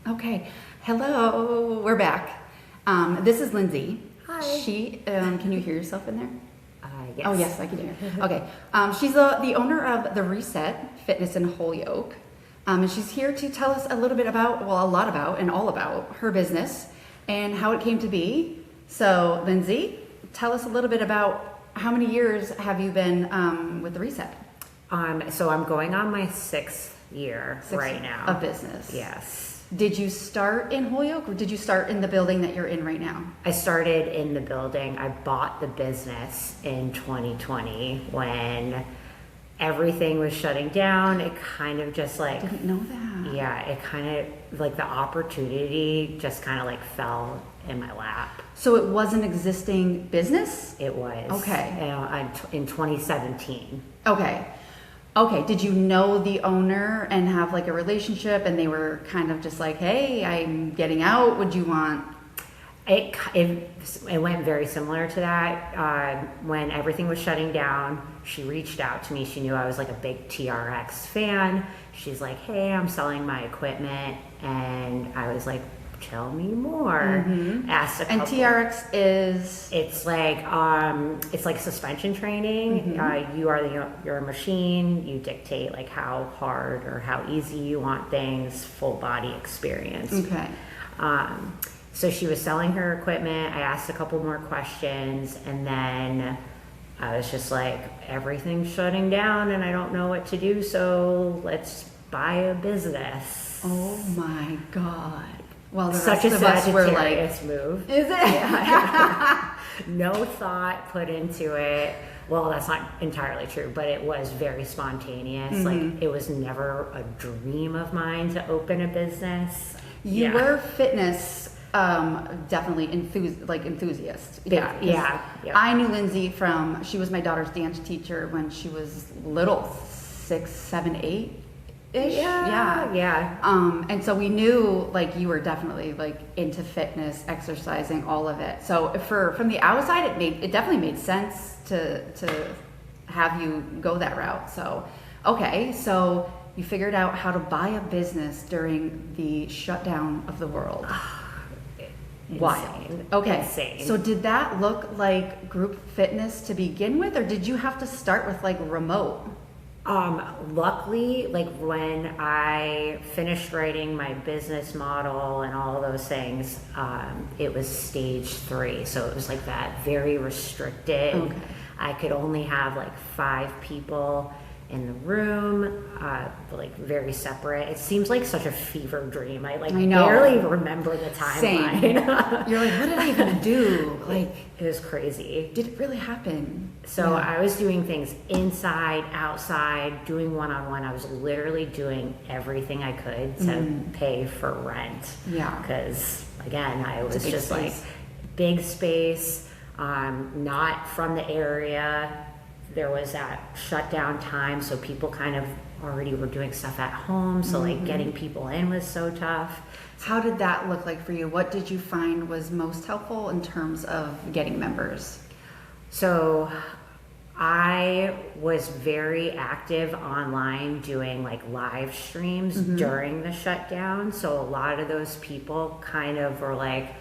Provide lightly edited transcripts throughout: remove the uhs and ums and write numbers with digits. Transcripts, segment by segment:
Okay. Hello. We're back. This is Lindsay. Hi. Can you hear yourself in there? Yes. Oh, yes, I can hear. Okay. She's the owner of the Reset Fitness in Holyoke. And she's here to tell us a little bit about, well, a lot about and all about her business and how it came to be. So, Lindsay, tell us a little bit about how many years have you been with the Reset? So I'm going on my sixth year right now. Of business. Yes. Did you start in Holyoke or did you start in the building that you're in right now? I started in the building. I bought the business in 2020 when everything was shutting down. It kind of just like... Didn't know that. Yeah, it kind of like the opportunity just kind of like fell in my lap. So it was an existing business? It was. Okay. In 2017. Okay. Okay, did you know the owner and have like a relationship and they were kind of just like, hey, I'm getting out, would you want... It went very similar to that. When everything was shutting down, she reached out to me. She knew I was like a big TRX fan. She's like, hey, I'm selling my equipment. And I was like, tell me more. Mm-hmm. Asked a couple. And TRX is? It's like suspension training. Mm-hmm. You're a machine. You dictate like how hard or how easy you want things. Full body experience. Okay. So she was selling her equipment. I asked a couple more questions, and then I was just like, everything's shutting down, and I don't know what to do. So let's buy a business. Oh my God. Well, the Such rest a of us were like, Sagittarius move. is it? Yeah. No thought put into it. Well, that's not entirely true, but it was very spontaneous. Mm-hmm. Like, it was never a dream of mine to open a business. You were fitness, definitely enthusiast. Yeah. I knew Lindsay she was my daughter's dance teacher when she was little, 6, 7, 8. Ish. Yeah. And so we knew like you were definitely like into fitness, exercising, all of it. So from the outside, it definitely made sense to have you go that route. So, okay. So you figured out how to buy a business during the shutdown of the world. Wild. Okay. Insane. So did that look like group fitness to begin with, or did you have to start with like remote? Luckily, like when I finished writing my business model and all of those things, it was stage 3. So it was like that very restricted. Okay. I could only have like 5 people in the room, like very separate. It seems like such a fever dream. I know. barely remember the timeline. Same. You're like, what did I even do? Like, it was crazy. did it really happen? So Yeah. I was doing things inside, outside, doing one-on-one. I was literally doing everything I could to pay for rent. Yeah. Because again, I was big just space. like big space, not from the area. There was that shutdown time, so people kind of already were doing stuff at home. So like getting people in was so tough. How did that look like for you? What did you find was most helpful in terms of getting members? So I was very active online doing like live streams during the shutdown. So a lot of those people kind of were like,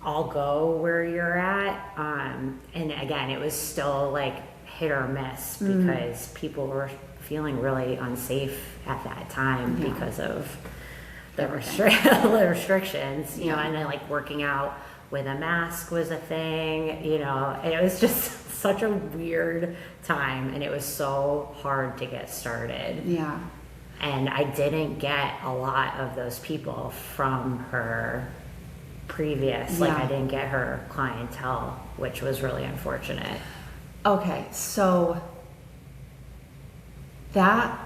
I'll go where you're at. And again, it was still like hit or miss because people were feeling really unsafe at that time because of the restrictions, you know, and then like working out with a mask was a thing, you know, and it was just such a weird time and it was so hard to get started. Yeah. And I didn't get a lot of those people from her previous, like I didn't get her clientele, which was really unfortunate. Okay, so that's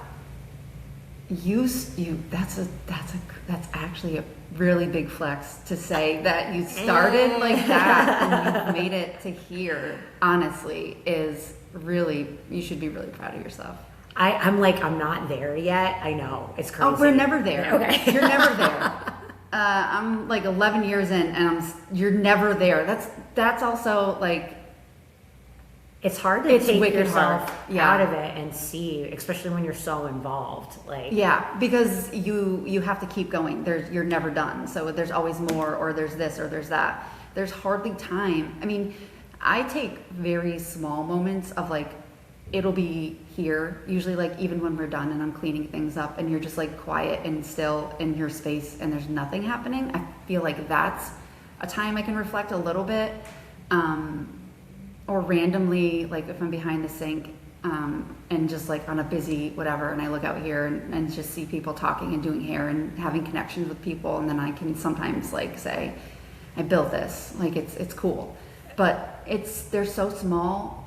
actually a really big flex to say that you started like that and you made it to here. Honestly, is really, you should be really proud of yourself. I'm not there yet. I know it's crazy. Oh, we're never there. Okay, you're never there. I'm like 11 years in, and you're never there. That's also like. it's hard to It's take wicked yourself hard. Yeah. out of it and see, especially when you're so involved. Like, Yeah, because you have to keep going. You're never done. So there's always more, or there's this, or there's that. There's hardly time. I mean, I take very small moments of like, it'll be here, usually like even when we're done and I'm cleaning things up and you're just like quiet and still in your space and there's nothing happening. I feel like that's a time I can reflect a little bit. Or randomly, like if I'm behind the sink and just like on a busy whatever, and I look out here and just see people talking and doing hair and having connections with people, and then I can sometimes like say, I built this, like it's cool. But they're so small,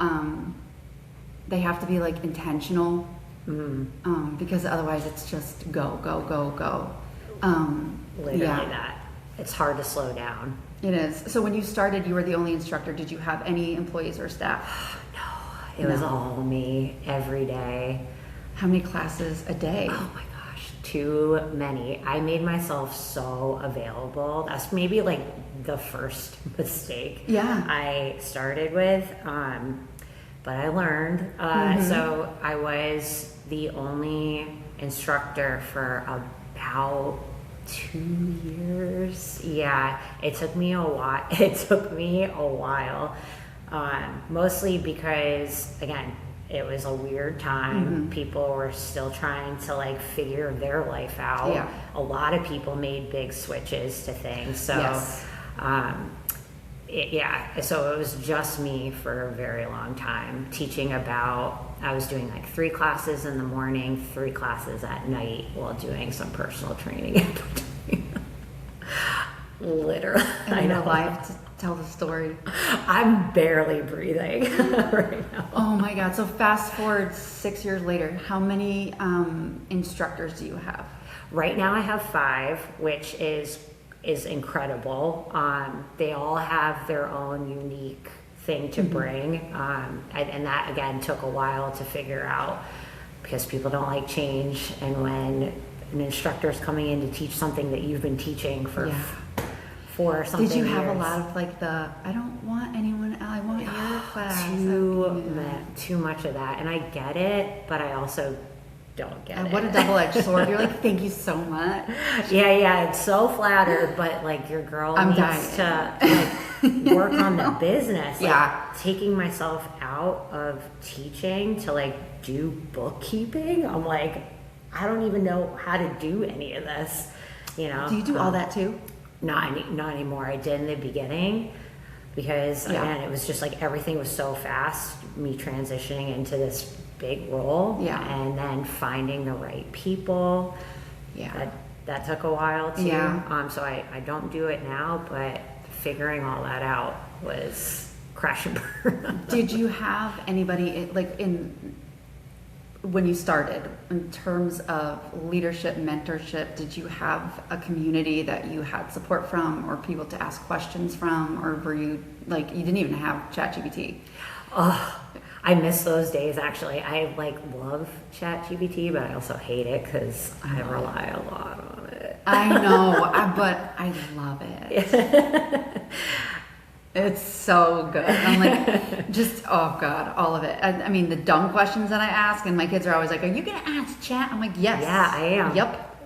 they have to be like intentional, because otherwise it's just go, go, go, go. literally Yeah. that. It's hard to slow down. It is. So when you started, you were the only instructor. Did you have any employees or staff? It was all me every day. How many classes a day? Oh my gosh, too many. I made myself so available. That's maybe like the first mistake Yeah. I started with. But I learned. So I was the only instructor for about 2 years. Yeah, it took me a while. Mostly because, again, it was a weird time. People were still trying to like figure their life out. Yeah. A lot of people made big switches to things. So, Yes. so it was just me for a very long time teaching about, I was doing like 3 classes in the morning, 3 classes at night while doing some personal training in between. Literally. I know. Live to tell the story. I'm barely breathing right now. Oh my God. So fast forward 6 years later, how many instructors do you have? Right now I have 5, which is incredible. They all have their own unique thing to bring. And that again took a while to figure out because people don't like change. And when an instructor is coming in to teach something that you've been teaching for 4 or something Did you have years, a lot of like I don't want anyone else, I want your class. too much of that. And I get it, but I also don't get it. What a double-edged sword. You're like, thank you so much. Yeah, it's so flattered, but like your girl I'm needs to like work on the business. Like, Yeah. taking myself out of teaching to like do bookkeeping. I'm like, I don't even know how to do any of this. You know? Do you do all that too? Not anymore. I did in the beginning because again, it was just like everything was so fast. Me transitioning into this big role, and then finding the right people. Yeah. That took a while too. Yeah. So I don't do it now, but figuring all that out was crash and burn. Did you have anybody when you started, in terms of leadership, mentorship, did you have a community that you had support from or people to ask questions from, or were you like, you didn't even have ChatGPT? Oh, I miss those days actually. I like love ChatGPT, but I also hate it because I rely a lot on it. I know, but I love it. It's so good. I'm like, just, oh God, all of it. I mean, the dumb questions that I ask, and my kids are always like, are you going to ask chat? I'm like, yes. Yeah, I am. Yep.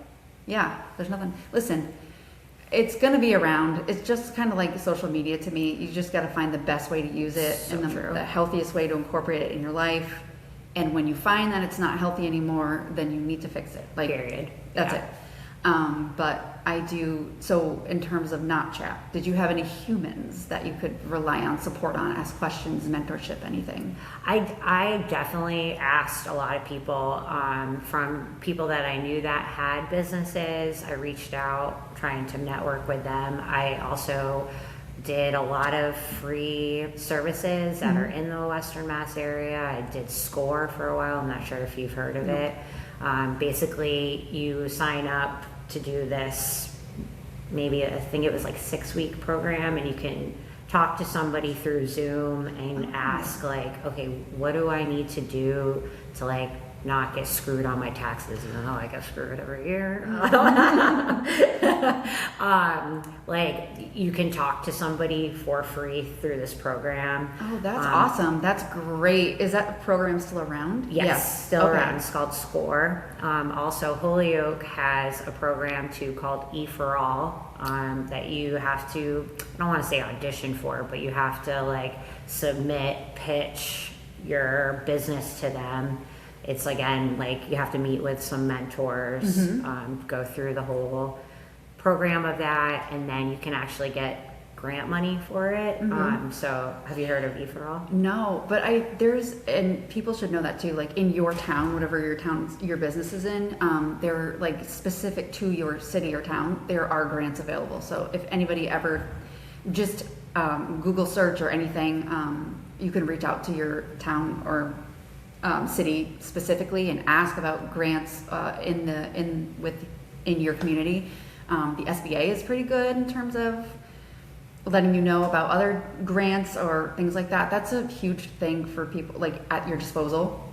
Yeah, there's nothing. Listen, it's going to be around. It's just kind of like social media to me. You just got to find the best way to use it So and true. the healthiest way to incorporate it in your life. And when you find that it's not healthy anymore, then you need to fix it. Like, Period. That's Yeah. it. But I do, so in terms of not chat, did you have any humans that you could rely on, support on, ask questions, mentorship, anything? I definitely asked a lot of people, from people that I knew that had businesses. I reached out trying to network with them. I also did a lot of free services that are in the Western Mass area. I did SCORE for a while. I'm not sure if you've heard of it. Basically, you sign up to do this, maybe I think it was like 6-week program, and you can talk to somebody through Zoom and ask like, okay, what do I need to do to like not get screwed on my taxes, even though I get screwed every year. Like you can talk to somebody for free through this program. Oh, that's awesome. That's great. Is that program still around? Yes, still around. It's called SCORE. Also, Holyoke has a program too called E for All that you have to, I don't want to say audition for, but you have to like submit, pitch your business to them. It's again, like you have to meet with some mentors, go through the whole program of that, and then you can actually get grant money for it. So have you heard of E for All? No, but and people should know that too, like in your town, whatever your business is in, they're like specific to your city or town, there are grants available. So if anybody ever just Google search or anything, you can reach out to your town or city specifically and ask about grants in your community. The SBA is pretty good in terms of letting you know about other grants or things like that. That's a huge thing for people, like at your disposal.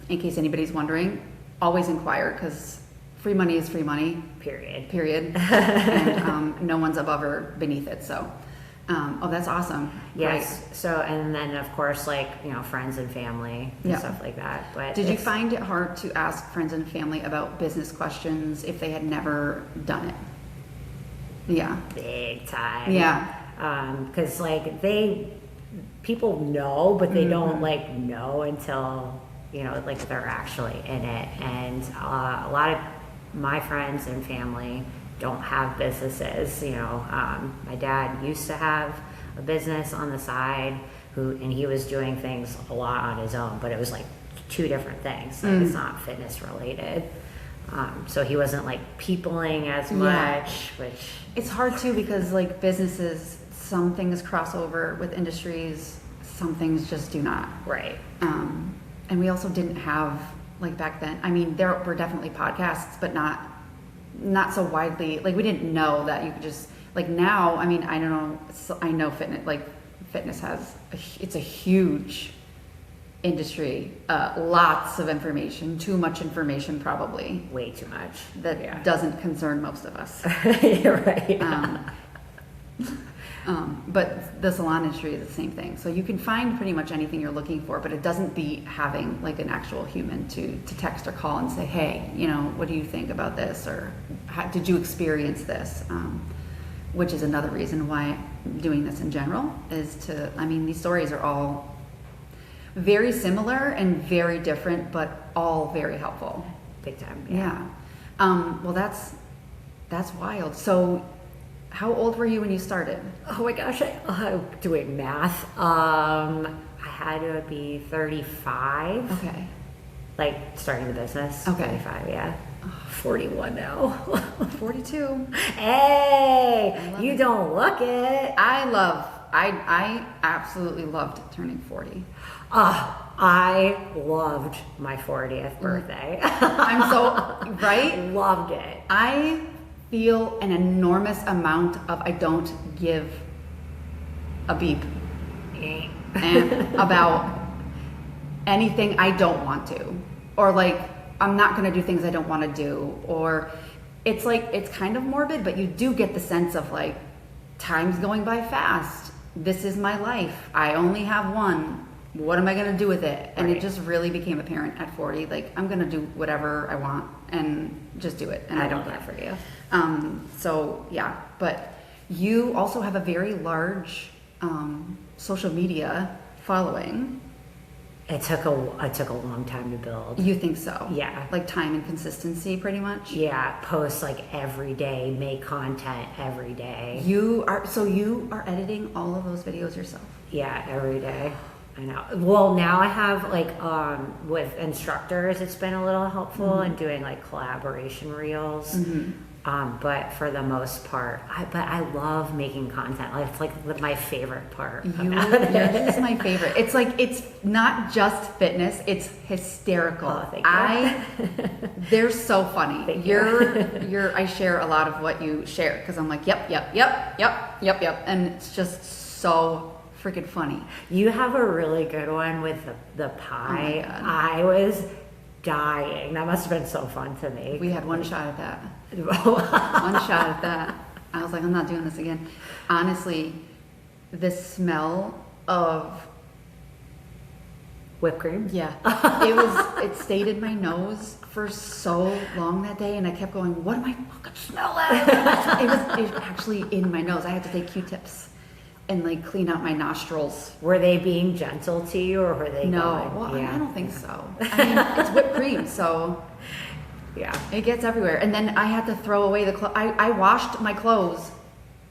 In case anybody's wondering, always inquire, because free money is free money. Period. And no one's above or beneath it. So, oh, that's awesome. Yes. Right. So, and then of course, like, friends and family and stuff like that. But did you find it hard to ask friends and family about business questions if they had never done it? Yeah. Big time. Yeah. Because like people know, but they don't like know until, like they're actually in it. And a lot of my friends and family don't have businesses. My dad used to have a business on the side and he was doing things a lot on his own, but it was like two different things. Like it's not fitness related. So he wasn't like peopling as much, which it's hard too, because like businesses, some things cross over with industries, some things just do not. Right. And we also didn't have, like back then, I mean, there were definitely podcasts, but not so widely, like we didn't know that you could just, like now, I mean, I don't know, I know fitness it's a huge industry, lots of information, too much information probably. Way too much. That doesn't concern most of us. You're right. But the salon industry is the same thing. So you can find pretty much anything you're looking for, but it doesn't beat having like an actual human to text or call and say, hey, what do you think about this? Or did you experience this? Which is another reason why I'm doing this in general is these stories are all very similar and very different, but all very helpful. Big time. Yeah. Well, that's wild. So how old were you when you started? Oh my gosh, I'm doing math. I had to be 35. Okay. Like starting the business. Okay. 35, yeah. 41 now. 42. Hey, you don't look it. I absolutely loved turning 40. I loved my 40th birthday. I'm so, right? Loved it. I feel an enormous amount of I don't give a beep and about anything I don't want to, or like I'm not going to do things I don't want to do, or it's like it's kind of morbid, but you do get the sense of like time's going by fast. This is my life. I only have one. What am I going to do with it? And Right. it just really became apparent at 40. Like I'm going to do whatever I want and just do it. And I don't love that for you. So yeah, but you also have a very large social media following. It took a long time to build. You think so? Yeah. Like time and consistency, pretty much. Yeah, post like every day, make content every day. You are editing all of those videos yourself. Yeah, every day. I know. Well, now I have like with instructors, it's been a little helpful in doing like collaboration reels. But for the most part, I love making content. Like, it's like my favorite part. Yours is my favorite. It's like it's not just fitness; it's hysterical. Oh, thank you. They're so funny. Thank you. I share a lot of what you share because I'm like, yep, and it's just so freaking funny. You have a really good one with the pie. Oh my God. I was dying. That must have been so fun to make. We had one shot at that. One shot at that. I was like, I'm not doing this again. Honestly, the smell of Whipped cream? Yeah. It stayed in my nose for so long that day, and I kept going, what am I fucking smelling? It was actually in my nose. I had to take Q-tips and like clean out my nostrils. Were they being gentle to you, or were they No, going? well, I don't think so. I mean, it's whipped cream, so Yeah. it gets everywhere. And then I had to throw away the clothes. I washed my clothes.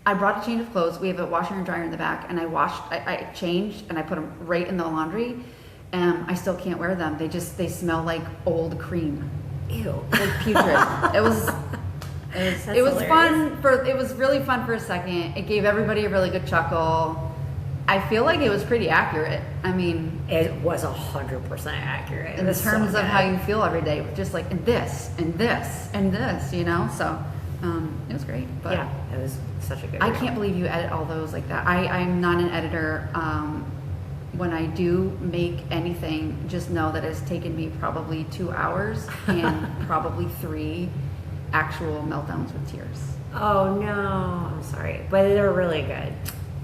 I brought a change of clothes. We have a washer and dryer in the back, and I changed, and I put them right in the laundry. I still can't wear them. They smell like old cream. Ew. Like putrid. It was fun it was really fun for a second. It gave everybody a really good chuckle. I feel like it was pretty accurate. I mean, It was 100% accurate. in terms of how you feel every day, with just like and this and this and this, you know. So it was great. But yeah, it was such a good. I reel. can't believe you edit all those like that. I'm not an editor. When I do make anything, just know that it's taken me probably 2 hours and probably 3 actual meltdowns with tears. Oh no, I'm sorry, but they're really good.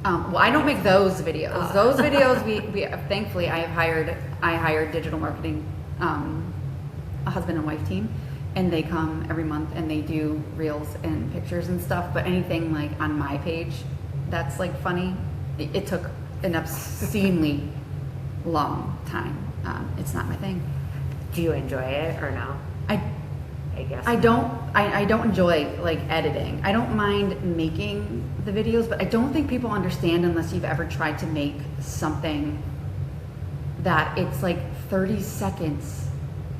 Well, I don't make those videos. Those videos, we thankfully I hired digital marketing, a husband and wife team, and they come every month and they do reels and pictures and stuff. But anything like on my page that's like funny, it took an obscenely long time. It's not my thing. Do you enjoy it or no? I guess I don't enjoy like editing. I don't mind making the videos, but I don't think people understand unless you've ever tried to make something that it's like 30 seconds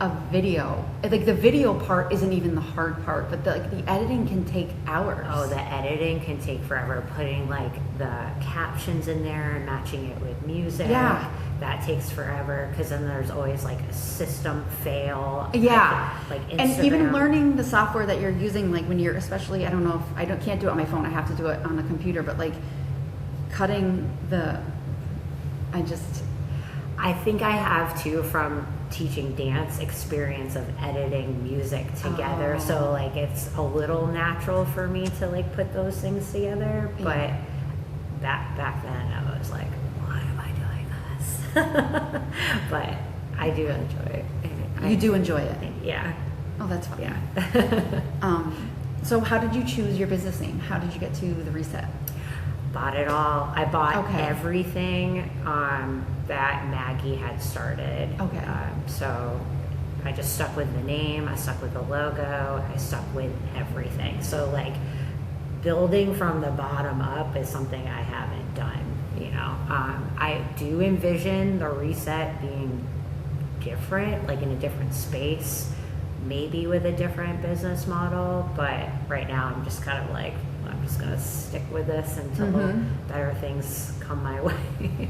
of video. Like the video part isn't even the hard part, but the editing can take hours. Oh, the editing can take forever. Putting like the captions in there and matching it with music. Yeah. That takes forever because then there's always like a system fail. Yeah. Like Instagram. And even learning the software that you're using, like when you're, especially, I don't know if can't do it on my phone. I have to do it on the computer, but like cutting I think I have too from teaching dance experience of editing music together. Oh. So like it's a little natural for me to like put those things together. But back then I was like, why am I doing this? But I do enjoy it. you do enjoy it. Yeah. Oh, that's fun. Yeah. So how did you choose your business name? How did you get to the Reset? Bought it all. I bought Okay. everything that Maggie had started. Okay. So I just stuck with the name. I stuck with the logo. I stuck with everything. So like building from the bottom up is something I haven't done. You know, I do envision the Reset being different, like in a different space, maybe with a different business model. But right now, I'm just kind of like, I'm just gonna stick with this until better things come my way.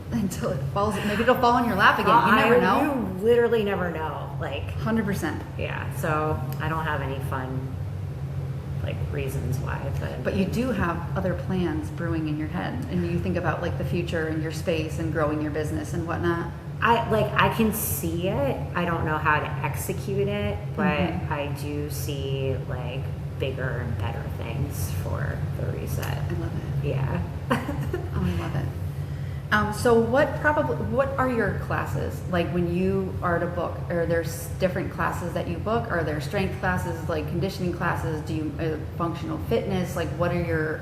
Until it falls, maybe it'll fall in your lap again. You never know. You literally never know. Like, 100%. yeah. So I don't have any fun like reasons why, But you do have other plans brewing in your head, and you think about like the future and your space and growing your business and whatnot. I can see it. I don't know how to execute it, but I do see like bigger and better things for the Reset. I love it. Yeah. Oh, I love it. So what are your classes? Like when you are to book, are there different classes that you book? Are there strength classes, like conditioning classes? Do you functional fitness? Like what are your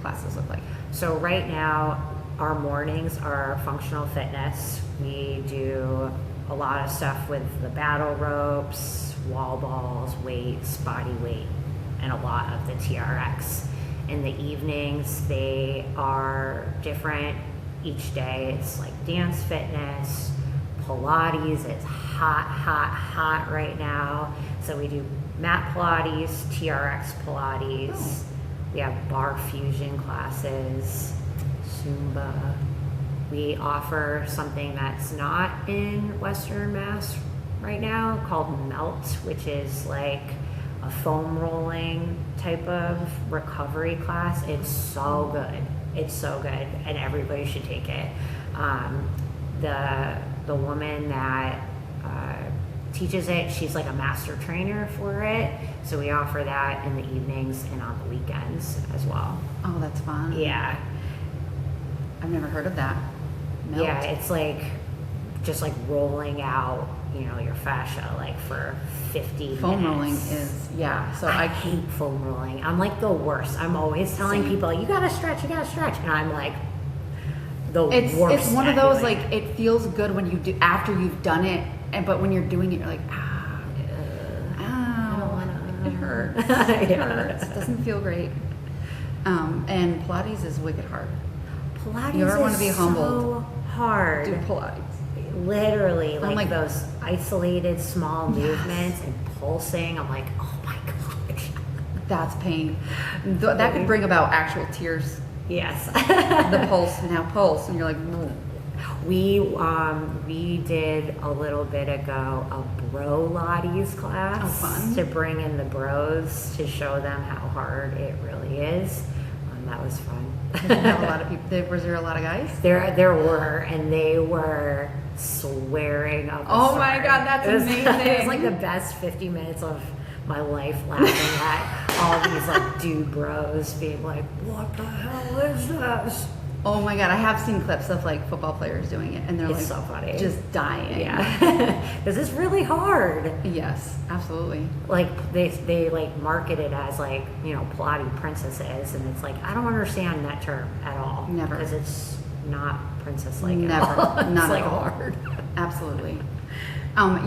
classes look like? So right now, our mornings are functional fitness. We do a lot of stuff with the battle ropes, wall balls, weights, body weight, and a lot of the TRX. In the evenings, they are different each day. It's like dance fitness, Pilates. It's hot right now. So we do mat Pilates, TRX Pilates. Oh. We have bar fusion classes, Zumba. We offer something that's not in Western Mass right now called Melt, which is like a foam rolling type of recovery class. It's so good. It's so good, and everybody should take it. The woman that teaches it. She's like a master trainer for it. So we offer that in the evenings and on the weekends as well. Oh, that's fun. Yeah. I've never heard of that. Melt. Yeah, it's like just like rolling out, you know, your fascia like for 50 Foam minutes. rolling is, yeah. So I hate foam rolling. I'm like the worst. I'm always telling people, you gotta stretch. And I'm like the worst. It's one of those, doing like, it feels good when you do, after you've done it, but when you're doing it, you're like, I don't wanna. it hurts. Yeah. It hurts. It doesn't feel great. And Pilates is wicked hard. Pilates You ever want to be is humbled? so hard. Do Pilates. Literally, like like- those isolated small movements and pulsing. I'm like, oh my gosh. That's pain. That could bring about actual tears. Yes. The pulse, and you're like, "Whoa." We did a little bit ago a bro Pilates class. Oh, fun. To bring in the bros to show them how hard it really is. That was fun. Didn't have a lot of people. Was there a lot of guys? There were, and they were swearing up. Oh my God, that's amazing. It was like the best 50 minutes of my life, laughing at all these like dude bros being like, "What the hell is this?" Oh my God, I have seen clips of like football players doing it, and they're It's like so funny. just dying. Yeah, because it's really hard. Yes, absolutely. Like they like market it as like, you know, Pilates princesses, and it's like I don't understand that term at all. Never. Because it's not princess like Never. at all. It's Not like at all. hard. Absolutely.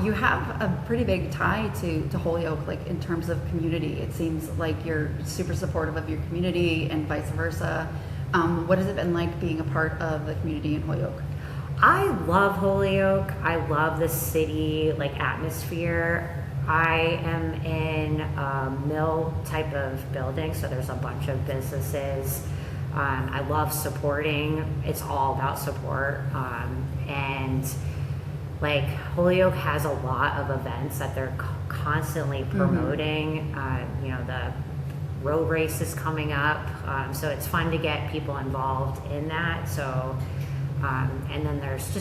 You have a pretty big tie to Holyoke, like in terms of community. It seems like you're super supportive of your community and vice versa. What has it been like being a part of the community in Holyoke? I love Holyoke. I love the city like atmosphere. I am in a mill type of building, so there's a bunch of businesses. I love supporting. It's all about support. And like Holyoke has a lot of events that they're constantly promoting. You know, the road race is coming up, so it's fun to get people involved in that. So and then there's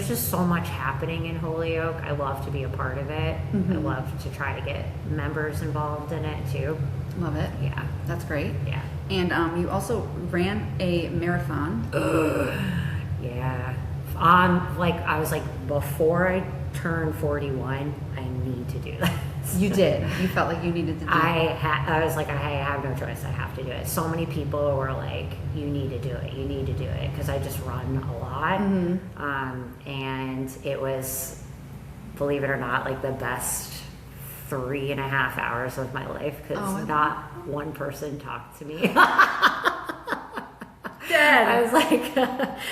just so much happening in Holyoke. I love to be a part of it. I love to try to get members involved in it too. Love it. Yeah. That's great. Yeah. And you also ran a marathon. Yeah. Like I was like, before I turned 41, I need to do this. You did. You felt like you needed to do it. I was like, I have no choice. I have to do it. So many people were like, you need to do it. You need to do it. Because I just run a lot. And it was, believe it or not, like the best 3.5 hours of my life. Because not one person talked to me. I was like,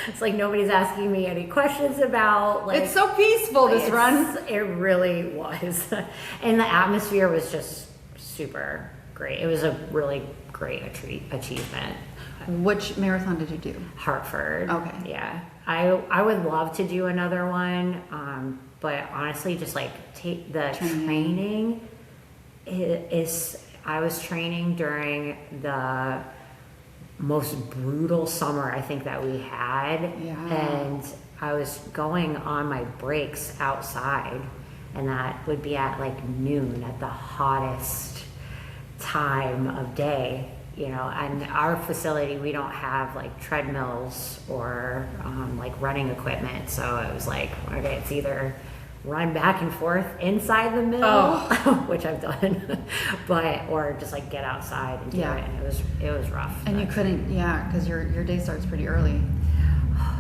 it's like nobody's asking me any questions about like. It's so peaceful, this run. It really was, and the atmosphere was just super great. It was a really great achievement. Which marathon did you do? Hartford. Okay. Yeah, I would love to do another one, but honestly, just like take the training is. I was training during the most brutal summer I think that we had, and I was going on my breaks outside, and that would be at like noon at the hottest time of day, you know. And our facility, we don't have like treadmills or like running equipment, so it was like, okay, it's either run back and forth inside the mill, which I've done, or just like get outside and do it. And it was rough. And you couldn't, because your day starts pretty early.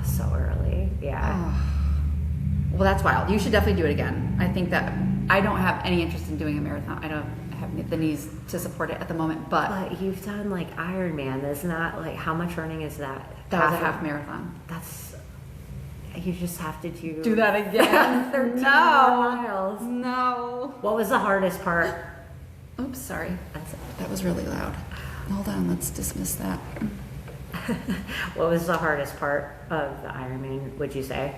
So early, Well, that's wild. You should definitely do it again. I think that I don't have any interest in doing a marathon. I don't have the knees to support it at the moment, but you've done like Ironman. That's not like, how much running is that? That was a half marathon. You just have to do that again. 13 miles. No. What was the hardest part? Oops, sorry. That was really loud. Hold on, let's dismiss that. What was the hardest part of the Ironman, would you say?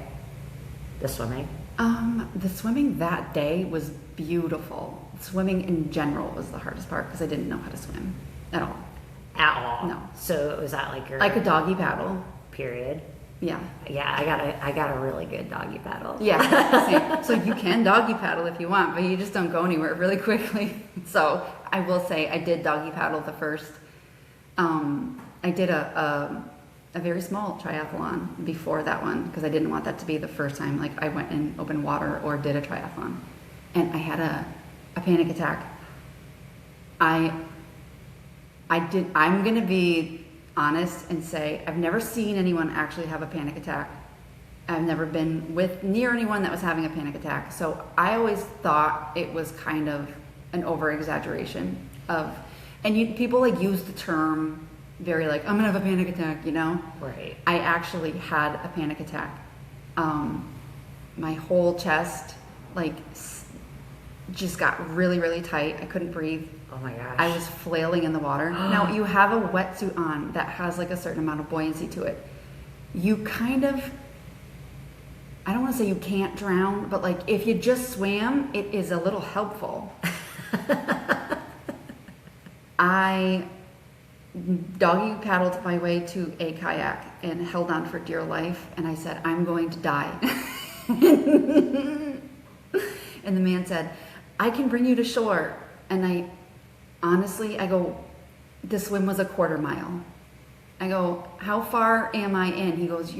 The swimming? The swimming that day was beautiful. Swimming in general was the hardest part because I didn't know how to swim at all. At all? No. So was that like your... I could doggy paddle. Period? Yeah. Yeah, I got a really good doggy paddle. Yeah. So you can doggy paddle if you want, but you just don't go anywhere really quickly. So I will say I did doggy paddle the first. I did a very small triathlon before that one because I didn't want that to be the first time like I went in open water or did a triathlon, and I had a panic attack. I'm gonna be honest and say I've never seen anyone actually have a panic attack. I've never been near anyone that was having a panic attack. So I always thought it was kind of an over exaggeration people like use the term very like, I'm gonna have a panic attack, you know? Right. I actually had a panic attack. My whole chest like just got really, really tight. I couldn't breathe. Oh my gosh. I was flailing in the water. Now, you have a wetsuit on that has like a certain amount of buoyancy to it. You kind of, I don't want to say you can't drown, but like if you just swam, it is a little helpful. I doggy paddled my way to a kayak and held on for dear life, and I said, I'm going to die. And the man said, I can bring you to shore. And I go, the swim was a quarter mile. I go, how far am I in? He goes,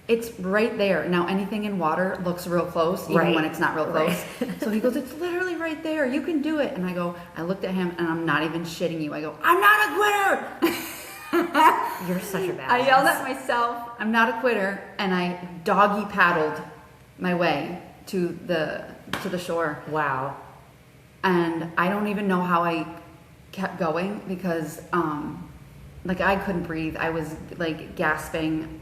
it's right there. Now anything in water looks real close, even when it's not real close. Right. So he goes, it's literally right there. You can do it. And I looked at him, and I'm not even shitting you. I go, I'm not a quitter. You're such a badass. I yelled at myself, I'm not a quitter. And I doggy paddled my way to the shore. Wow. And I don't even know how I kept going because like I couldn't breathe. I was like gasping.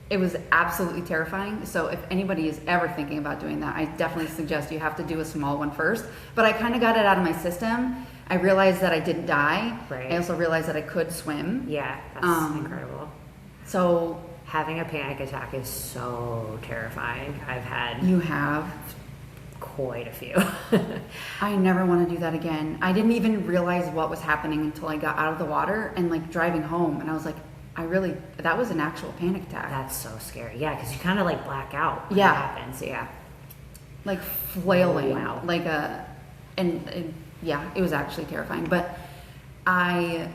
It was absolutely terrifying. So if anybody is ever thinking about doing that, I definitely suggest you have to do a small one first. But I kind of got it out of my system. I realized that I didn't die. Right. I also realized that I could swim. Yeah, that's incredible. So having a panic attack is so terrifying. You have quite a few. I never want to do that again. I didn't even realize what was happening until I got out of the water and like driving home, and I was like, that was an actual panic attack. That's so scary. Yeah, because you kind of like black out when it happens. Yeah. Like flailing. Oh, wow. Like yeah, it was actually terrifying. But I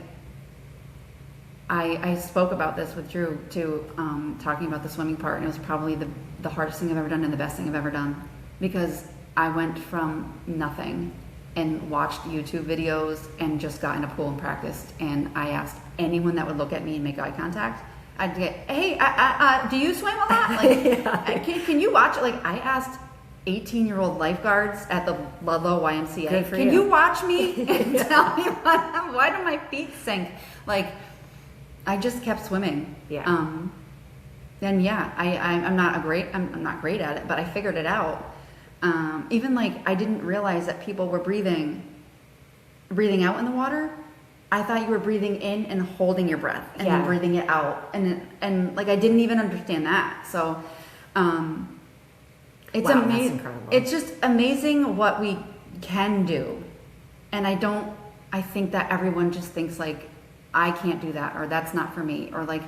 spoke about this with Drew too, talking about the swimming part, and it was probably the hardest thing I've ever done and the best thing I've ever done, because I went from nothing and watched YouTube videos and just got in a pool and practiced, and I asked anyone that would look at me and make eye contact. I'd get, hey, do you swim a lot? Like, can you watch it? Like, I asked 18-year-old lifeguards at the Ludlow YMCA, can you watch me and tell me why do my feet sink? Like, I just kept swimming. Yeah. Then yeah, I'm not great at it, but I figured it out. Even like I didn't realize that people were breathing out in the water. I thought you were breathing in and holding your breath and then breathing it out, and like I didn't even understand that. So it's amazing. It's just amazing what we can do, and I think that everyone just thinks like, I can't do that, or that's not for me, or like,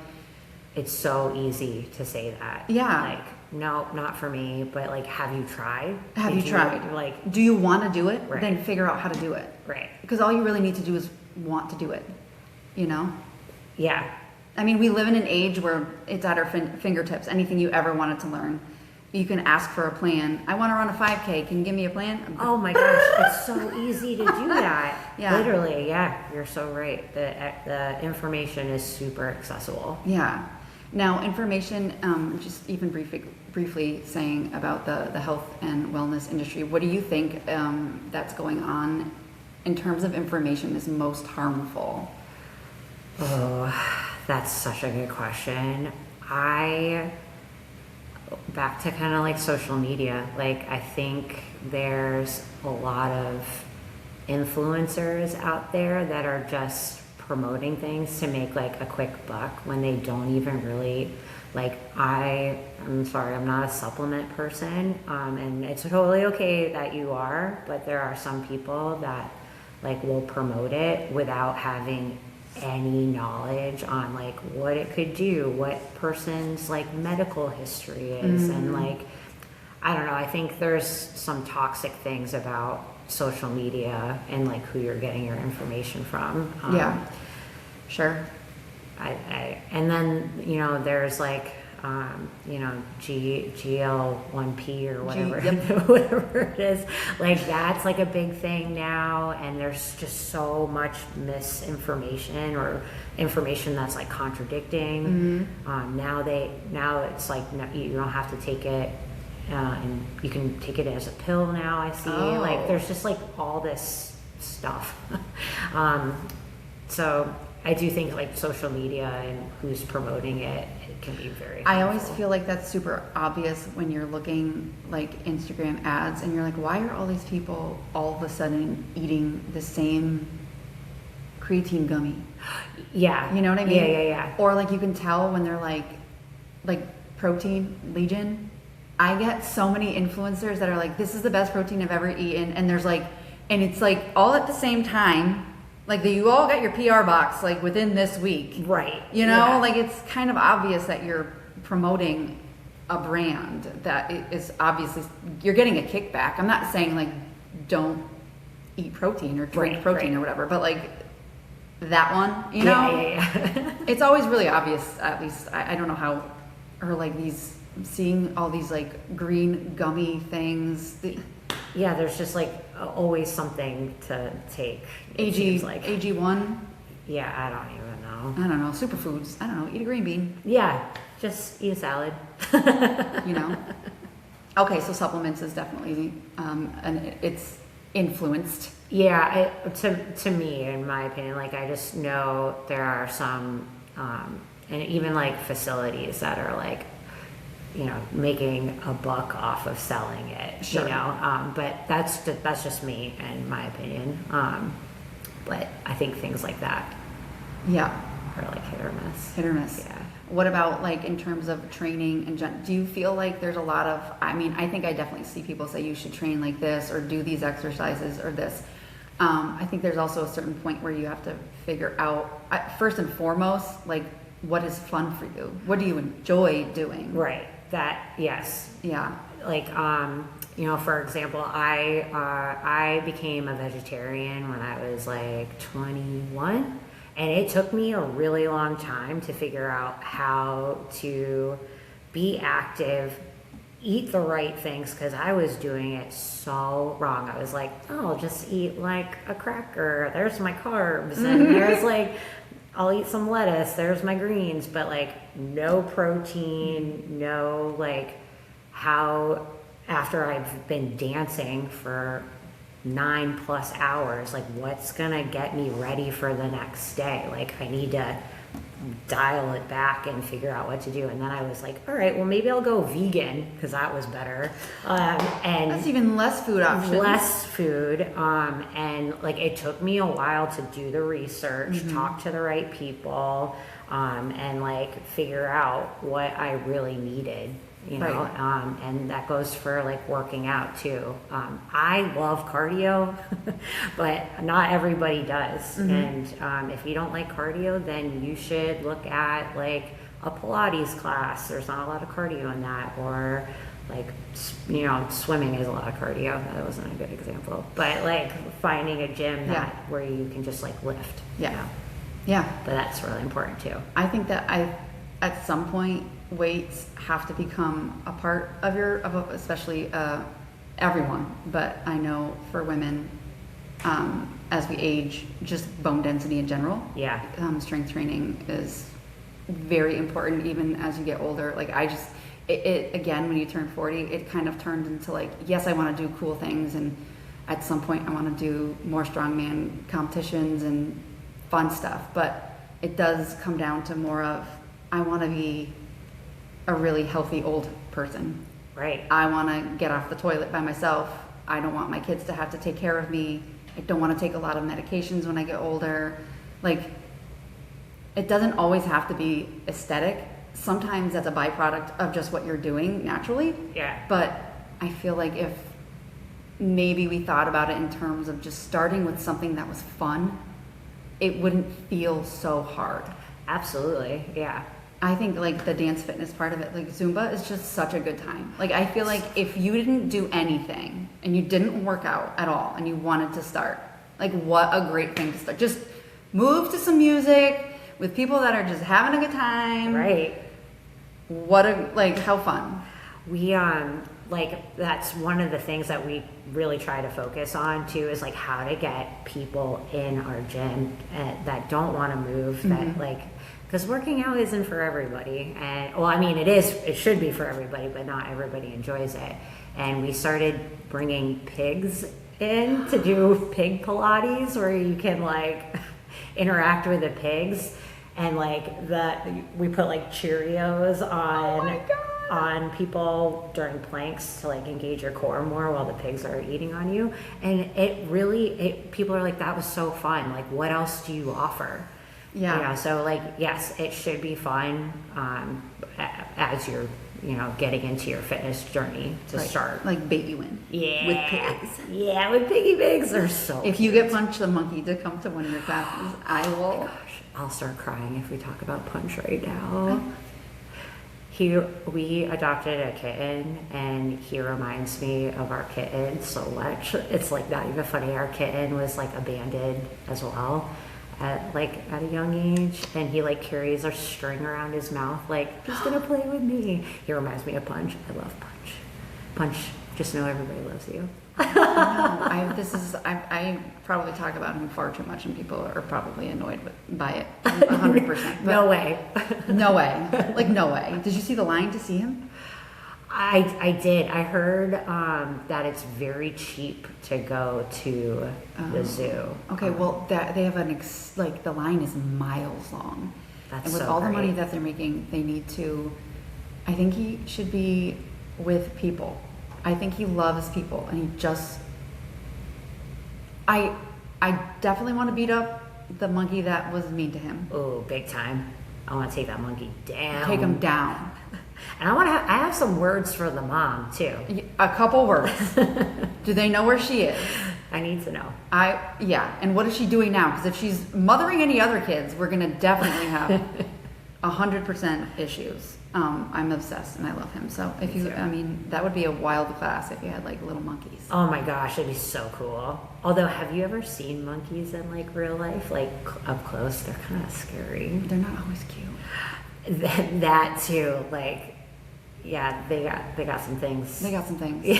it's so easy to say that. Yeah. Like, no, not for me, but like, have you tried? Have you tried? Like, do you want to do it? Right. Then figure out how to do it. Right. Because all you really need to do is want to do it, you know? Yeah. I mean, we live in an age where it's at our fingertips. Anything you ever wanted to learn, you can ask for a plan. I want to run a 5K. Can you give me a plan? Oh my gosh, it's so easy to do that. Yeah. Literally, yeah, you're so right. The information is super accessible. Yeah. Now, information, just even briefly saying about the health and wellness industry, what do you think that's going on in terms of information is most harmful? Oh, that's such a good question. Back to kind of like social media, like I think there's a lot of influencers out there that are just promoting things to make like a quick buck when they don't even really like. I'm sorry, I'm not a supplement person, and it's totally okay that you are, but there are some people that like will promote it without having any knowledge on like what it could do, what person's like medical history is, and like, I don't know, I think there's some toxic things about social media and like who you're getting your information from. Yeah, sure. And then, you know, there's like, you know, GL1P or whatever, whatever it is. Like that's like a big thing now, and there's just so much misinformation or information that's like contradicting. Now it's like you don't have to take it, and you can take it as a pill now. I see. Like there's just like all this stuff. So I do think like social media and who's promoting it can be very harmful. I always feel like that's super obvious when you're looking like Instagram ads and you're like, why are all these people all of a sudden eating the same creatine gummy? Yeah. You know what I mean? Yeah. Or like you can tell when they're like protein legion. I get so many influencers that are like, this is the best protein I've ever eaten. And there's like, and it's like all at the same time. Like you all got your PR box like within this week. Right. You know, like it's kind of obvious that you're promoting a brand that is obviously, you're getting a kickback. I'm not saying like don't eat protein or drink protein or whatever, but like that one, you know, it's always really obvious. At least I don't know how, or like seeing all these like green gummy things. Yeah, there's just like always something to take. AG1. Yeah, I don't even know. I don't know. Superfoods. I don't know. Eat a green bean. Yeah, just eat a salad. You know. Okay, so supplements is definitely, and it's influenced. Yeah, to me, in my opinion, like I just know there are some, and even like facilities that are like, you know, making a buck off of selling it. Sure. You know, but that's just me and my opinion. But I think things like that, are like hit or miss. Hit or miss. Yeah. What about like in terms of training and do you feel like there's a lot of? I mean, I think I definitely see people say you should train like this or do these exercises or this. I think there's also a certain point where you have to figure out first and foremost, like what is fun for you. What do you enjoy doing? Right. That, yes. Yeah. Like, you know, for example, I became a vegetarian when I was like 21, and it took me a really long time to figure out how to be active, eat the right things, because I was doing it so wrong. I was like, oh, I'll just eat like a cracker. There's my carbs, and there's like, I'll eat some lettuce, there's my greens, but like no protein, no like how after I've been dancing for 9+ hours, like what's gonna get me ready for the next day? Like I need to dial it back and figure out what to do. And then I was like, all right, well maybe I'll go vegan because that was better. And that's even less food options. Less food. And like it took me a while to do the research, talk to the right people, and like figure out what I really needed. You know, right. And that goes for like working out too. I love cardio, but not everybody does. And if you don't like cardio, then you should look at like a Pilates class. There's not a lot of cardio in that, or like, you know, swimming is a lot of cardio. That wasn't a good example, but like finding a gym that where you can just like lift. Yeah. You know? Yeah. But that's really important too. I think that at some point, weights have to become a part of especially everyone, but I know for women, as we age, just bone density in general. Yeah. Strength training is very important even as you get older. Like it again, when you turn 40, it kind of turned into like, yes, I want to do cool things, and at some point I want to do more strongman competitions and fun stuff, but it does come down to more of, I want to be a really healthy old person. Right. I want to get off the toilet by myself. I don't want my kids to have to take care of me. I don't want to take a lot of medications when I get older. Like, it doesn't always have to be aesthetic. Sometimes that's a byproduct of just what you're doing naturally. Yeah. But I feel like if maybe we thought about it in terms of just starting with something that was fun it wouldn't feel so hard. Absolutely, yeah. I think like the dance fitness part of it, like Zumba is just such a good time. Like I feel like if you didn't do anything and you didn't work out at all and you wanted to start, like what a great thing to start. Just move to some music with people that are just having a good time. Right. How fun. We like that's one of the things that we really try to focus on too, is like how to get people in our gym that don't want to move, that like, because working out isn't for everybody. And well, I mean, it should be for everybody, but not everybody enjoys it. And we started bringing pigs in to do pig Pilates, where you can like interact with the pigs, and like we put like Cheerios on people during planks to like engage your core more while the pigs are eating on you. And people are like, that was so fun. Like, what else do you offer? Yeah. So like, yes, it should be fun as you're, getting into your fitness journey to start. Like bait you in. Yeah. With pigs. Yeah, with piggy pigs. They're so If you get Punch the Monkey to come to one of your classes, I will. Oh my gosh, I'll start crying if we talk about Punch right now. We adopted a kitten, and he reminds me of our kitten so much. It's like not even funny. Our kitten was like abandoned as well at a young age, and he like carries a string around his mouth like, he's gonna play with me. He reminds me of Punch. I love Punch. Punch, just know everybody loves you. I probably talk about him far too much, and people are probably annoyed by it 100%. No way. No way. Like, no way. Did you see the line to see him? I did. I heard that it's very cheap to go to the zoo. Okay, well, they have the line is miles long. That's and with so all great. the money that they're making, they need to. I think he should be with people. I think he loves people, and he just. I definitely want to beat up the monkey that was mean to him. Oh, big time! I want to take that monkey down. Take him down. And I have some words for the mom too. A couple words. Do they know where she is? I need to know. And what is she doing now? Because if she's mothering any other kids, we're gonna definitely have 100% issues. I'm obsessed and I love him. So that would be a wild class if you had like little monkeys. Oh my gosh, it'd be so cool. Although, have you ever seen monkeys in like real life, like up close? They're kind of scary. They're not always cute. That too, like, yeah, they got some things. They got some things. Yeah.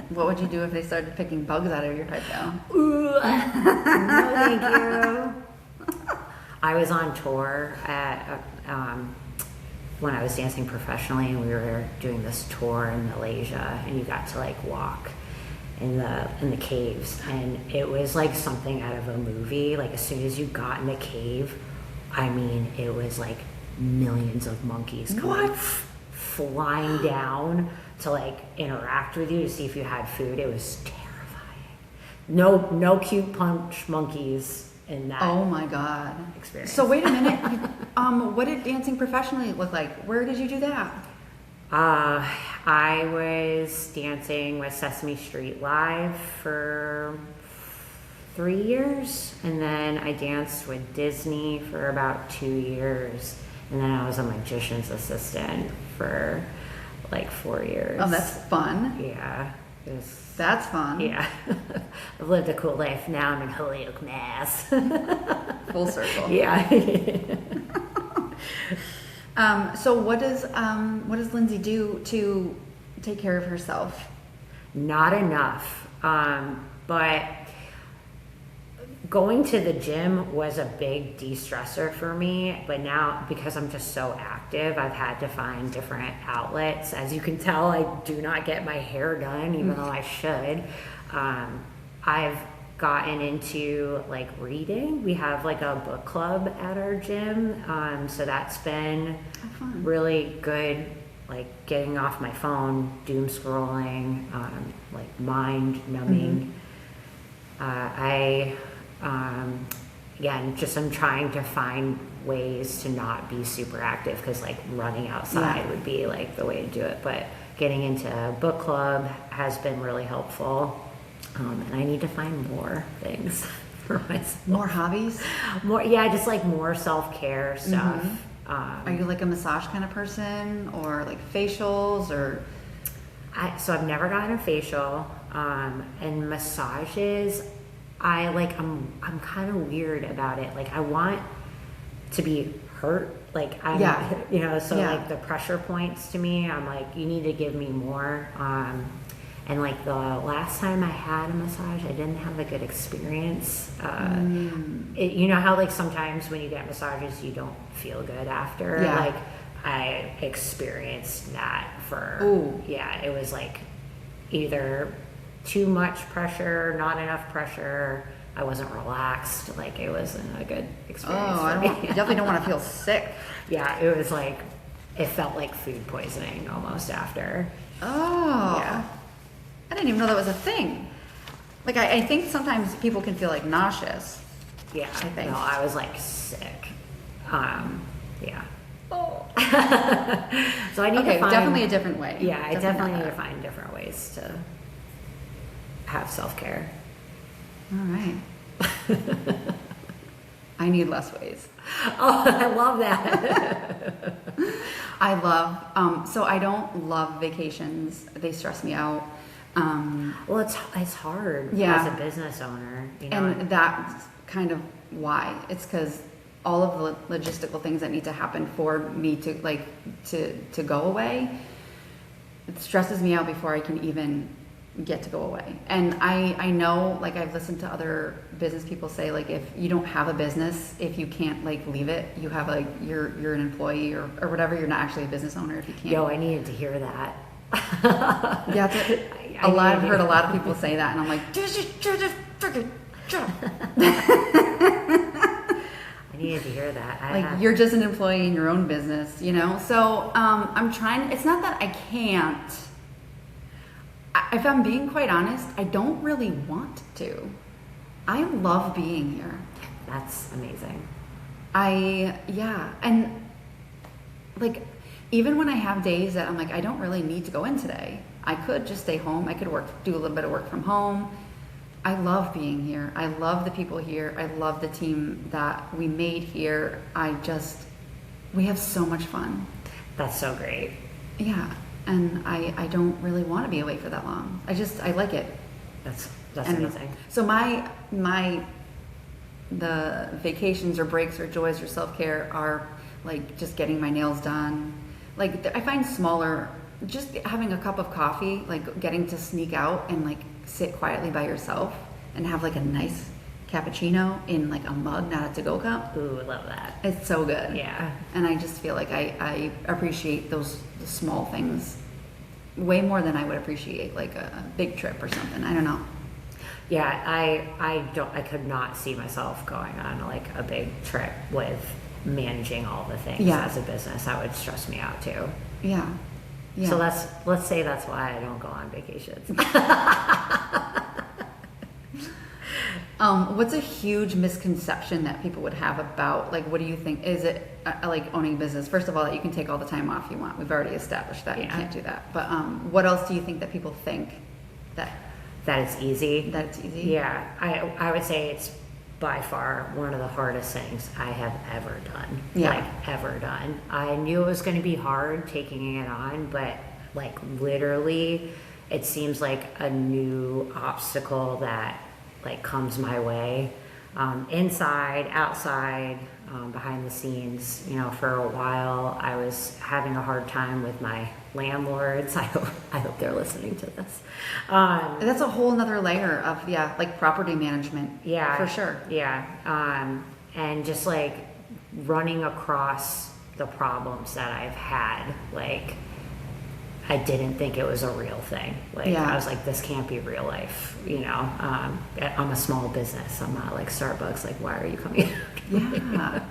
What would you do if they started picking bugs out of your head though? Ooh, no, thank you. I was on tour at when I was dancing professionally, and we were doing this tour in Malaysia, and you got to like walk in the caves, and it was like something out of a movie. Like as soon as you got in the cave, I mean, it was like millions of monkeys coming flying down to like interact with you to see if you had food. It was terrifying. No cute punch monkeys in that. Oh my god. Experience. So wait a minute. What did dancing professionally look like? Where did you do that? I was dancing with Sesame Street Live for 3 years, and then I danced with Disney for about 2 years, and then I was a magician's assistant for like 4 years. Oh, that's fun. Yeah. That's fun. Yeah. I've lived a cool life. Now I'm in Holyoke, Mass. Full circle. Yeah. So what does Lindsay do to take care of herself? Not enough. But going to the gym was a big de-stressor for me, but now because I'm just so active, I've had to find different outlets. As you can tell, I do not get my hair done, even though I should. I've gotten into like reading. We have like a book club at our gym, so that's been really good, like getting off my phone, doom scrolling, like mind numbing. Again, just I'm trying to find ways to not be super active, because like running outside would be like the way to do it, but getting into a book club has been really helpful, and I need to find more things for myself. More hobbies? Yeah, just like more self-care stuff. Are you like a massage kind of person, or like facials, or? So I've never gotten a facial, and massages, I'm kind of weird about it. Like I want to be hurt. Like I'm, like the pressure points to me, I'm like, you need to give me more. And like the last time I had a massage, I didn't have a good experience. You know how like sometimes when you get massages, you don't feel good after? Yeah. Like I experienced that it was like either too much pressure, not enough pressure. I wasn't relaxed. Like it wasn't a good experience. You definitely don't want to feel sick. Yeah, it was like, it felt like food poisoning almost after. Oh. Yeah. I didn't even know that was a thing. Like, I think sometimes people can feel like nauseous. Yeah, I think. No, I was like sick. Yeah. Oh. So I need to find... definitely a different way. Yeah, I definitely need to find different ways to have self-care. All right. I need less ways. Oh, I love that. I love, so I don't love vacations. They stress me out. Well, it's hard Yeah. as a business owner, you know. And that's kind of why. It's because all of the logistical things that need to happen for me to go away, it stresses me out before I can even get to go away. And I know, like, I've listened to other business people say, like, if you don't have a business, if you can't like leave it, you have you're an employee or whatever, you're not actually a business owner if you can't. Yo, I needed to hear that. Yeah, I've heard a lot of people say that, and I'm like, just freaking job. I needed to hear that. You're just an employee in your own business, you know? So I'm trying, it's not that I can't. If I'm being quite honest, I don't really want to. I love being here. That's amazing. And like, even when I have days that I'm like, I don't really need to go in today, I could just stay home. I could do a little bit of work from home. I love being here. I love the people here. I love the team that we made here. We have so much fun. That's so great. Yeah. And I don't really want to be away for that long. I like it. That's amazing. So the vacations or breaks or joys or self-care are like just getting my nails done. Like I find just having a cup of coffee, like getting to sneak out and like sit quietly by yourself and have like a nice cappuccino in like a mug, not a to-go cup. Ooh, I love that. It's so good. Yeah. And I just feel like I appreciate the small things way more than I would appreciate like a big trip or something. I don't know. Yeah, I could not see myself going on like a big trip with managing all the things as a business. That would stress me out too. Yeah. Yeah. So let's say that's why I don't go on vacations. What's a huge misconception that people would have about, like, what do you think? Is it like owning a business? First of all, that you can take all the time off you want. We've already established that. You can't do that. But what else do you think that people think that it's easy? That it's easy? Yeah. I would say it's by far one of the hardest things I have ever done. Yeah. Like, ever done. I knew it was going to be hard taking it on, but like literally it seems like a new obstacle that like comes my way, inside, outside, behind the scenes. You know, for a while I was having a hard time with my landlords. I hope they're listening to this. That's a whole nother layer of like property management. Yeah, for sure. Yeah, and just like running across the problems that I've had, like I didn't think it was a real thing. Like I was like, this can't be real life, you know. I'm a small business. I'm not like Starbucks. Like, why are you coming? Yeah.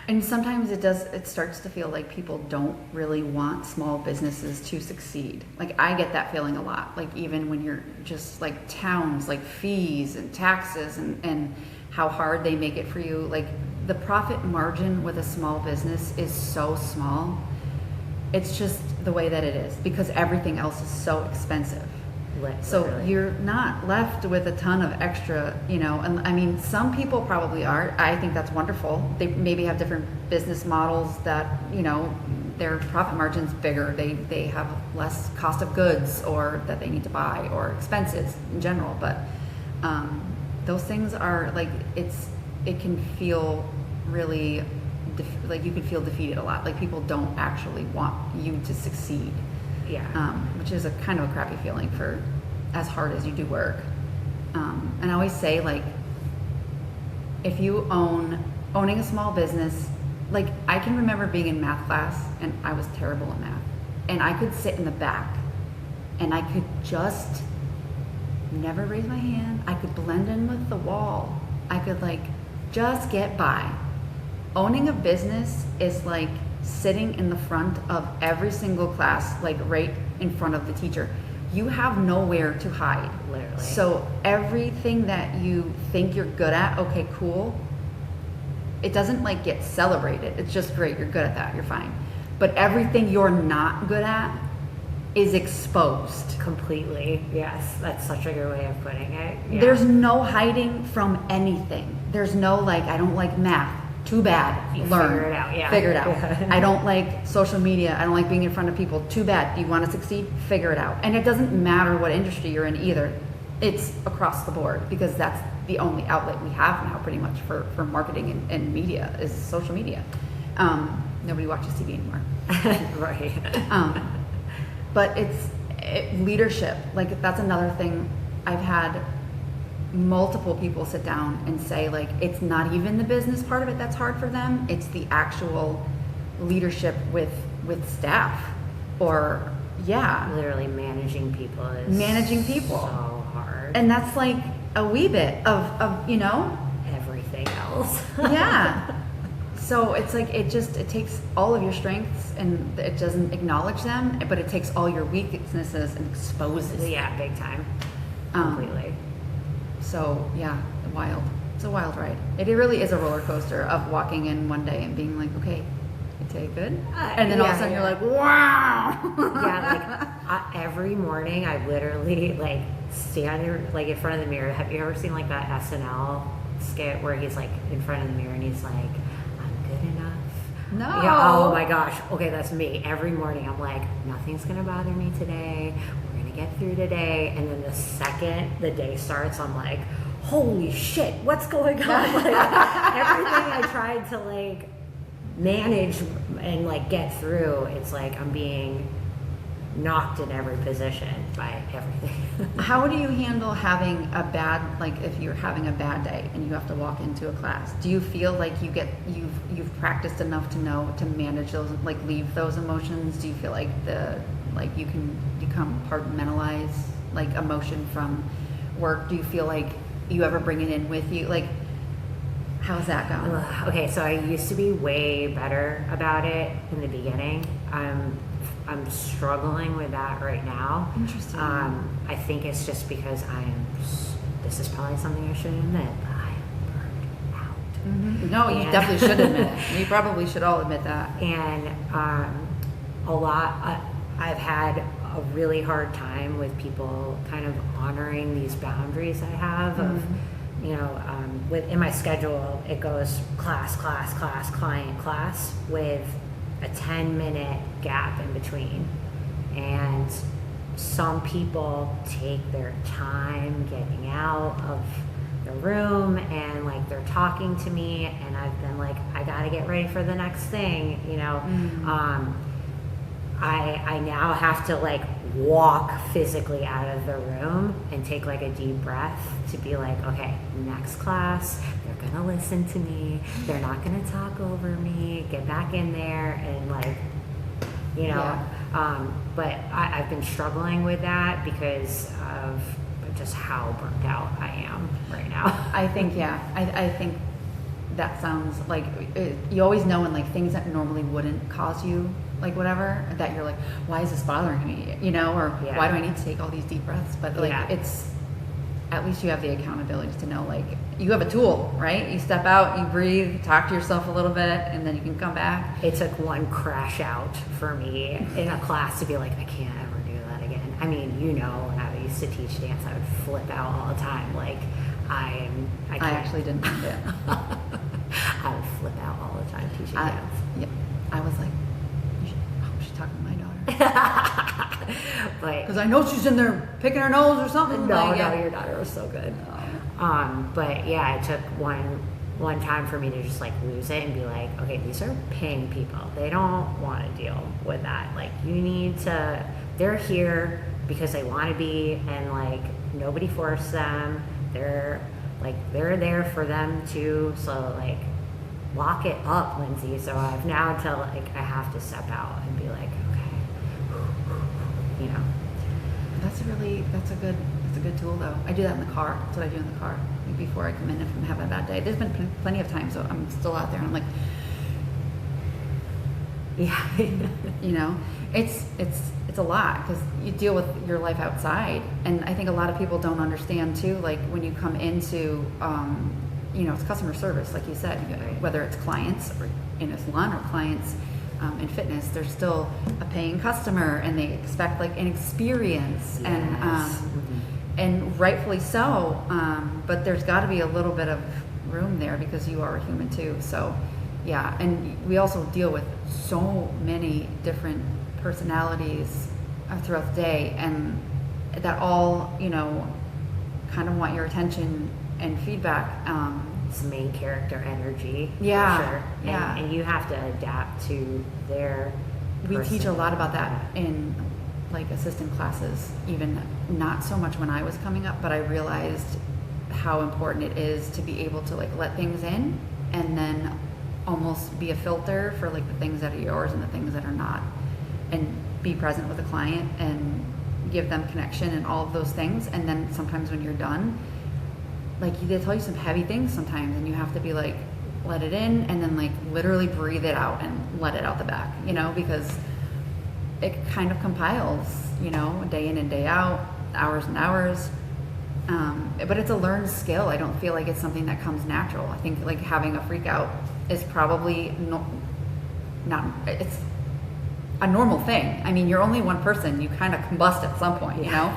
And sometimes it starts to feel like people don't really want small businesses to succeed. Like I get that feeling a lot. Like even when you're just like towns, like fees and taxes and how hard they make it for you. Like the profit margin with a small business is so small. It's just the way that it is because everything else is so expensive. So Literally. you're not left with a ton of extra, and I mean, some people probably are. I think that's wonderful. They maybe have different business models that, their profit margin's bigger. They have less cost of goods or that they need to buy or expenses in general. But those things are like, it can feel really, like you can feel defeated a lot. Like people don't actually want you to succeed. Yeah. Which is a kind of a crappy feeling for as hard as you do work. And I always say, like, if you owning a small business, like I can remember being in math class and I was terrible at math. And I could sit in the back and I could just never raise my hand. I could blend in with the wall. I could like just get by. Owning a business is like sitting in the front of every single class, like right in front of the teacher. You have nowhere to hide. Literally. So everything that you think you're good at, okay, cool. It doesn't like get celebrated. It's just great. You're good at that. You're fine. But everything you're not good at is exposed. Completely. Yes. That's such a good way of putting it. Yeah. There's no hiding from anything. There's no like, I don't like math. Too bad. Learn. Figure it out. Yeah. Figure it out. Yeah. I don't like social media. I don't like being in front of people. Too bad. Do you want to succeed? Figure it out. And it doesn't matter what industry you're in either. It's across the board because that's the only outlet we have now pretty much for marketing and media is social media. Nobody watches TV anymore. Right. But it's leadership. Like that's another thing. I've had multiple people sit down and say like it's not even the business part of it that's hard for them. It's the actual leadership with staff or Literally managing people is so hard. And that's like a wee bit of everything else. Yeah. So it's like it takes all of your strengths and it doesn't acknowledge them, but it takes all your weaknesses and exposes them. Yeah, big time. Completely. So yeah, wild. It's a wild ride. It really is a roller coaster of walking in one day and being like, okay, today good, and then all of a sudden you're like, wow. Yeah, like every morning I literally like stand like in front of the mirror. Have you ever seen like that SNL skit where he's like in front of the mirror and he's like, I'm good enough? No. Yeah, oh my gosh. Okay, that's me. Every morning I'm like, nothing's gonna bother me today. We're gonna get through today. And then the second the day starts, I'm like, holy shit, what's going on? Like, everything I tried to like manage and like get through, it's like I'm being knocked in every position by everything. How do you handle having a bad, like if you're having a bad day and you have to walk into a class? Do you feel like you've practiced enough to know to manage those, like leave those emotions? Do you feel like you can compartmentalize like emotion from work? Do you feel like you ever bring it in with you? Like, how's that going? Okay, so I used to be way better about it in the beginning. I'm struggling with that right now. Interesting. I think it's just because this is probably something I shouldn't admit, but I am burned out. Mm-hmm. No, you definitely should admit it. You probably should all admit that. And I've had a really hard time with people kind of honoring these boundaries I have of, in my schedule, it goes class, client, class with a 10-minute gap in between. And some people take their time getting out of the room and like they're talking to me and I've been like, I gotta get ready for the next thing, I now have to like walk physically out of the room and take like a deep breath to be like, okay, next class, they're gonna listen to me, they're not gonna talk over me, get back in there and like, but I've been struggling with that because of just how burnt out I am right now. I think that sounds like you always know when like things that normally wouldn't cause you like whatever, that you're like, why is this bothering me? Or why do I need to take all these deep breaths? But like it's, at least you have the accountability to know like you have a tool, right? You step out, you breathe, talk to yourself a little bit, and then you can come back. It took one crash out for me in a class to be like, I can't ever do that again. I mean, and I used to teach dance, I would flip out all the time. Like I I actually didn't do it. I would flip out all the time teaching dance. Yeah, I was like, she's talking to my daughter. Because I know she's in there picking her nose or something. No, your daughter was so good. Oh. But yeah, it took one time for me to just like lose it and be like, okay, these are paying people. They don't want to deal with that. Like you need to, they're here because they want to be, and like nobody forced them. They're there for them too. So like lock it up, Lindsay. So I've now until like I have to step out and be like, okay, you know. That's a good tool though. I do that in the car. That's what I do in the car. Like before I come in if I'm having a bad day. There's been plenty of times so I'm still out there and I'm like, yeah, you know, it's a lot because you deal with your life outside, and I think a lot of people don't understand too. Like when you come into, you know, it's customer service, like you said, whether it's clients or in a salon or clients in fitness, they're still a paying customer, and they expect like an experience, yes. And rightfully so. But there's got to be a little bit of room there because you are a human too. So. Yeah, and we also deal with so many different personalities throughout the day, and that all, you know, kind of want your attention and feedback. It's main character energy. Yeah, for sure. yeah. And you have to adapt to their. We teach a lot about that in like assistant classes, even not so much when I was coming up, but I realized how important it is to be able to like let things in and then almost be a filter for like the things that are yours and the things that are not, and be present with the client and give them connection and all of those things. And then sometimes when you're done, like they tell you some heavy things sometimes and you have to be like, let it in and then like literally breathe it out and let it out the back, you know, because it kind of compiles, you know, day in and day out, hours and hours. But it's a learned skill. I don't feel like it's something that comes natural. I think like having a freak out is probably not, it's a normal thing. I mean, you're only one person. You kind of combust at some point, you know?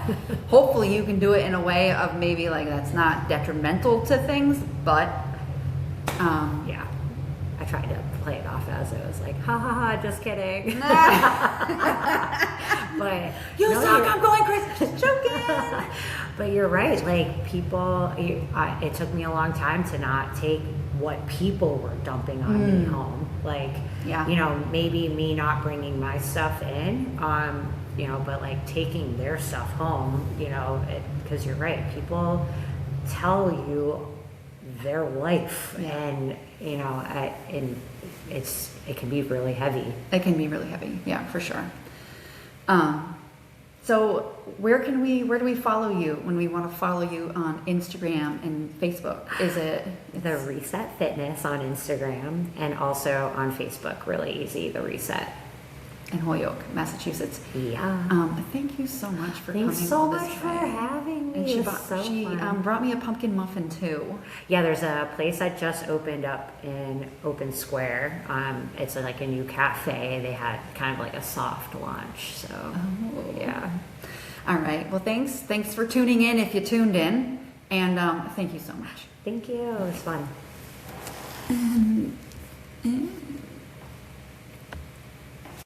Hopefully you can do it in a way of maybe like that's not detrimental to things, but yeah. I tried to play it off as it was like, ha ha ha, just kidding. But you suck, I'm going crazy, just joking. But you're right, like people, it took me a long time to not take what people were dumping on me home. Like, yeah. You know, maybe me not bringing my stuff in, you know, but like taking their stuff home, you know, because you're right, people tell you their life, and you know, and it can be really heavy. It can be really heavy, yeah, for sure. So where do we follow you when we want to follow you on Instagram and Facebook? Is it The Reset Fitness on Instagram and also on Facebook? Really easy, The Reset. in Holyoke, Massachusetts? Yeah. Thank you so much for Thanks coming. so this much for way. having me. And she, It was she fun. brought me a pumpkin muffin too. Yeah, there's a place that just opened up in Open Square. It's like a new cafe. They had kind of like a soft launch. So, yeah. All right. Well, thanks for tuning in if you tuned in, and thank you so much. Thank you. It was fun.